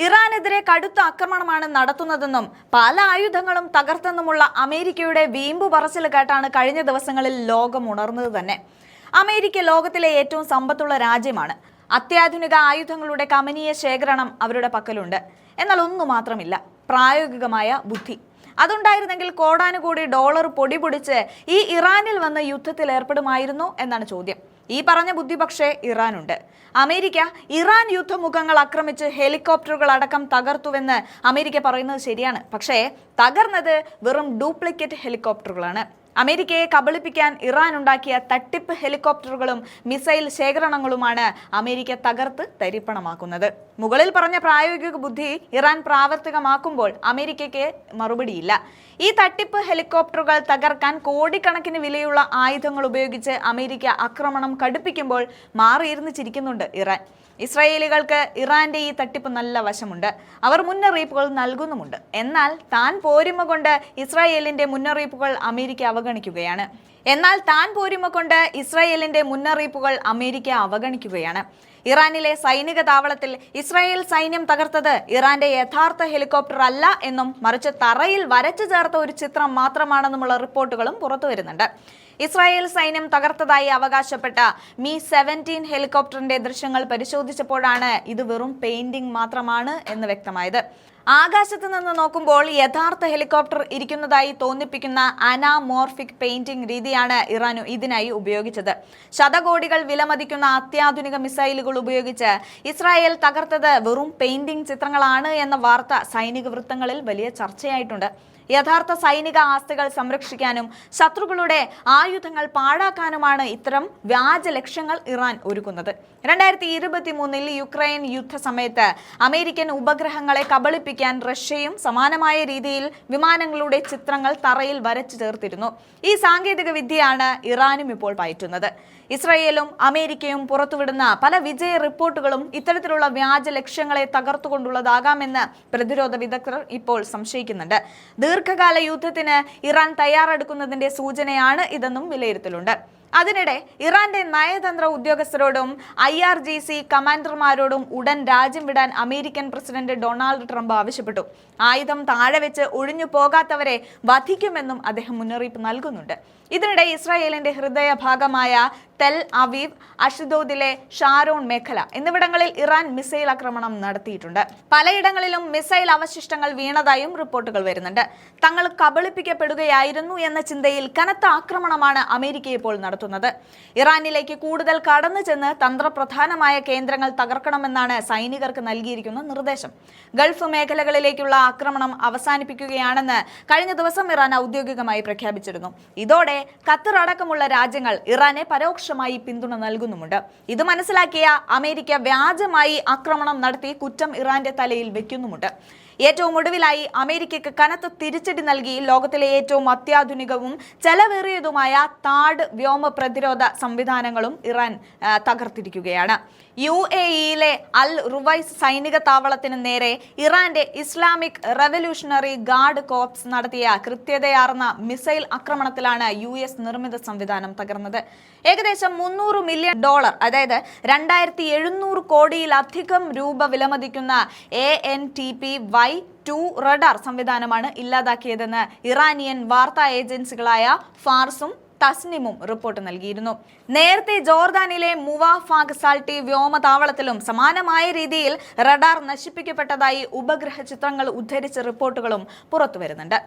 ഇറാനെതിരെ കടുത്ത ആക്രമണമാണ് നടത്തുന്നതെന്നും പല ആയുധങ്ങളും തകർത്തെന്നുമുള്ള അമേരിക്കയുടെ വീമ്പു പറച്ചിൽ കേട്ടാണ് കഴിഞ്ഞ ദിവസങ്ങളിൽ ലോകം ഉണർന്നത് തന്നെ. അമേരിക്ക ലോകത്തിലെ ഏറ്റവും സമ്പത്തുള്ള രാജ്യമാണ്. അത്യാധുനിക ആയുധങ്ങളുടെ കമനീയ ശേഖരണം അവരുടെ പക്കലുണ്ട്. എന്നാൽ ഒന്നു മാത്രമില്ല, പ്രായോഗികമായ ബുദ്ധി. അതുണ്ടായിരുന്നെങ്കിൽ കോടാനുകൂടി ഡോളർ പൊടിപൊടിച്ച് ഈ ഇറാനിൽ വന്ന് യുദ്ധത്തിൽ ഏർപ്പെടുമായിരുന്നു എന്നാണ് ചോദ്യം. ഈ പറഞ്ഞ ബുദ്ധി പക്ഷേ ഇറാനുണ്ട്. അമേരിക്ക ഇറാൻ യുദ്ധമുഖങ്ങൾ ആക്രമിച്ച് ഹെലികോപ്റ്ററുകൾ അടക്കം തകർത്തുവെന്ന് അമേരിക്ക പറയുന്നത് ശരിയാണ്. പക്ഷേ തകർന്നത് വെറും ഡ്യൂപ്ലിക്കേറ്റ് ഹെലികോപ്റ്ററുകളാണ്. അമേരിക്കയെ കബളിപ്പിക്കാൻ ഇറാൻ ഉണ്ടാക്കിയ തട്ടിപ്പ് ഹെലികോപ്റ്ററുകളും മിസൈൽ ശേഖരണങ്ങളുമാണ് അമേരിക്ക തകർത്ത് തരിപ്പണമാക്കുന്നത്. മുകളിൽ പറഞ്ഞ പ്രായോഗിക ബുദ്ധി ഇറാൻ പ്രാവർത്തികമാക്കുമ്പോൾ അമേരിക്കയ്ക്ക് മറുപടിയില്ല. ഈ തട്ടിപ്പ് ഹെലികോപ്റ്ററുകൾ തകർക്കാൻ കോടിക്കണക്കിന് വിലയുള്ള ആയുധങ്ങൾ ഉപയോഗിച്ച് അമേരിക്ക ആക്രമണം കടുപ്പിക്കുമ്പോൾ മാറിയിരുന്ന് ചിരിക്കുന്നുണ്ട് ഇറാൻ. ഇസ്രായേലികൾക്ക് ഇറാന്റെ ഈ തട്ടിപ്പ് നല്ല വശമുണ്ട്. അവർ മുന്നറിയിപ്പുകൾ നൽകുന്നുമുണ്ട്. എന്നാൽ താൻ പോരുമ കൊണ്ട് ഇസ്രായേലിന്റെ മുന്നറിയിപ്പുകൾ അമേരിക്ക അവഗണിക്കുകയാണ്. ഇറാനിലെ സൈനിക താവളത്തിൽ ഇസ്രായേൽ സൈന്യം തകർത്തത് ഇറാന്റെ യഥാർത്ഥ ഹെലികോപ്റ്റർ അല്ല എന്നും മറിച്ച് തറയിൽ വരച്ചു ചേർത്ത ഒരു ചിത്രം മാത്രമാണെന്നുമുള്ള റിപ്പോർട്ടുകളും പുറത്തുവരുന്നുണ്ട്. ഇസ്രായേൽ സൈന്യം തകർത്തതായി അവകാശപ്പെട്ട Mi-17 ഹെലികോപ്റ്ററിന്റെ ദൃശ്യങ്ങൾ പരിശോധിച്ചപ്പോഴാണ് ഇത് വെറും പെയിന്റിംഗ് മാത്രമാണ് എന്ന് വ്യക്തമായത്. ആകാശത്ത് നിന്ന് നോക്കുമ്പോൾ യഥാർത്ഥ ഹെലികോപ്റ്റർ ഇരിക്കുന്നതായി തോന്നിപ്പിക്കുന്ന അനാമോർഫിക് പെയിന്റിംഗ് രീതിയാണ് ഇറാൻ ഇതിനായി ഉപയോഗിച്ചത്. ശതകോടികൾ വിലമതിക്കുന്ന അത്യാധുനിക മിസൈലുകൾ ഉപയോഗിച്ച് ഇസ്രായേൽ തകർത്തത് വെറും പെയിന്റിംഗ് ചിത്രങ്ങളാണ് എന്ന വാർത്ത സൈനിക വൃത്തങ്ങളിൽ വലിയ ചർച്ചയായിട്ടുണ്ട്. യഥാർത്ഥ സൈനിക ആസ്തികൾ സംരക്ഷിക്കാനും ശത്രുക്കളുടെ ആയുധങ്ങൾ പാഴാക്കാനുമാണ് ഇത്തരം വ്യാജ ലക്ഷ്യങ്ങൾ ഇറാൻ ഒരുക്കുന്നത്. 2023 യുക്രൈൻ യുദ്ധ സമയത്ത് അമേരിക്കൻ ഉപഗ്രഹങ്ങളെ കബളിപ്പിക്കാൻ റഷ്യയും സമാനമായ രീതിയിൽ വിമാനങ്ങളുടെ ചിത്രങ്ങൾ തറയിൽ വരച്ചു ചേർത്തിരുന്നു. ഈ സാങ്കേതിക വിദ്യയാണ് ഇറാനും ഇപ്പോൾ പയറ്റുന്നത്. ഇസ്രായേലും അമേരിക്കയും പുറത്തുവിടുന്ന പല വിജയ റിപ്പോർട്ടുകളും ഇത്തരത്തിലുള്ള വ്യാജ ലക്ഷ്യങ്ങളെ തകർത്തുകൊണ്ടുള്ളതാകാമെന്ന് പ്രതിരോധ വിദഗ്ധർ ഇപ്പോൾ സംശയിക്കുന്നുണ്ട്. ദീർഘകാല യുദ്ധത്തിന് ഇറാൻ തയ്യാറെടുക്കുന്നതിന്റെ സൂചനയാണ് ഇതെന്നും വിലയിരുത്തലുണ്ട്. അതിനിടെ ഇറാന്റെ നയതന്ത്ര ഉദ്യോഗസ്ഥരോടും IRGC കമാൻഡർമാരോടും ഉടൻ രാജ്യം വിടാൻ അമേരിക്കൻ പ്രസിഡന്റ് ഡൊണാൾഡ് ട്രംപ് ആവശ്യപ്പെട്ടു. ആയുധം താഴെ വെച്ച് ഒഴിഞ്ഞു പോകാത്തവരെ വധിക്കുമെന്നും അദ്ദേഹം മുന്നറിയിപ്പ് നൽകുന്നുണ്ട്. ഇതിനിടെ ഇസ്രായേലിന്റെ ഹൃദയഭാഗമായ തെൽ അവീവ്, അഷ്ദോദിലെ ഷാരോൺ മേഖല എന്നിവിടങ്ങളിൽ ഇറാൻ മിസൈൽ ആക്രമണം നടത്തിയിട്ടുണ്ട്. പലയിടങ്ങളിലും മിസൈൽ അവശിഷ്ടങ്ങൾ വീണതായും റിപ്പോർട്ടുകൾ വരുന്നുണ്ട്. തങ്ങൾ കബളിപ്പിക്കപ്പെടുകയായിരുന്നു എന്ന ചിന്തയിൽ കനത്ത ആക്രമണമാണ് അമേരിക്ക ഇപ്പോൾ നടത്തുന്നത്. ഇറാനിലേക്ക് കൂടുതൽ കടന്നു ചെന്ന് തന്ത്രപ്രധാനമായ കേന്ദ്രങ്ങൾ തകർക്കണമെന്നാണ് സൈനികർക്ക് നൽകിയിരിക്കുന്ന നിർദ്ദേശം. ഗൾഫ് മേഖലകളിലേക്കുള്ള ആക്രമണം അവസാനിപ്പിക്കുകയാണെന്ന് കഴിഞ്ഞ ദിവസം ഇറാൻ ഔദ്യോഗികമായി പ്രഖ്യാപിച്ചിരുന്നു. ഇതോടെ ഖത്തർ അടക്കമുള്ള രാജ്യങ്ങൾ ഇറാനെ പരോക്ഷമായി പിന്തുണ നൽകുന്നുമുണ്ട്. ഇത് മനസ്സിലാക്കിയ അമേരിക്ക വ്യാജമായി ആക്രമണം നടത്തി കുറ്റം ഇറാന്റെ തലയിൽ വെക്കുന്നുമുണ്ട്. ഏറ്റവും ഒടുവിലായി അമേരിക്കയ്ക്ക് കനത്ത തിരിച്ചടി നൽകി ലോകത്തിലെ ഏറ്റവും അത്യാധുനികവും ചെലവേറിയതുമായ താഡ് വ്യോമ പ്രതിരോധ സംവിധാനങ്ങളും ഇറാൻ തകർത്തിരിക്കുകയാണ്. UAE-യിലെ അൽ റുവൈസ് സൈനിക താവളത്തിന് നേരെ ഇറാന്റെ ഇസ്ലാമിക് റവല്യൂഷണറി ഗാർഡ് കോർപ്സ് നടത്തിയ കൃത്യതയാർന്ന മിസൈൽ ആക്രമണത്തിലാണ് US നിർമ്മിത സംവിധാനം തകർന്നത്. ഏകദേശം $300 മില്യൺ, അതായത് 2700 കോടിയിലധികം രൂപ വിലമതിക്കുന്ന ANTPY-2 റഡാർ സംവിധാനമാണ് ഇല്ലാതാക്കിയതെന്ന് ഇറാനിയൻ വാർത്താ ഏജൻസികളായ ഫാർസും തസ്നിമും റിപ്പോർട്ട് നൽകിയിരുന്നു. നേരത്തെ ജോർദാനിലെ മുവാഫാഖ് സാൾട്ടി വ്യോമതാവളത്തിലും സമാനമായ രീതിയിൽ റഡാർ നശിപ്പിക്കപ്പെട്ടതായി ഉപഗ്രഹ ചിത്രങ്ങൾ ഉദ്ധരിച്ച റിപ്പോർട്ടുകളും പുറത്തുവരുന്നുണ്ട്.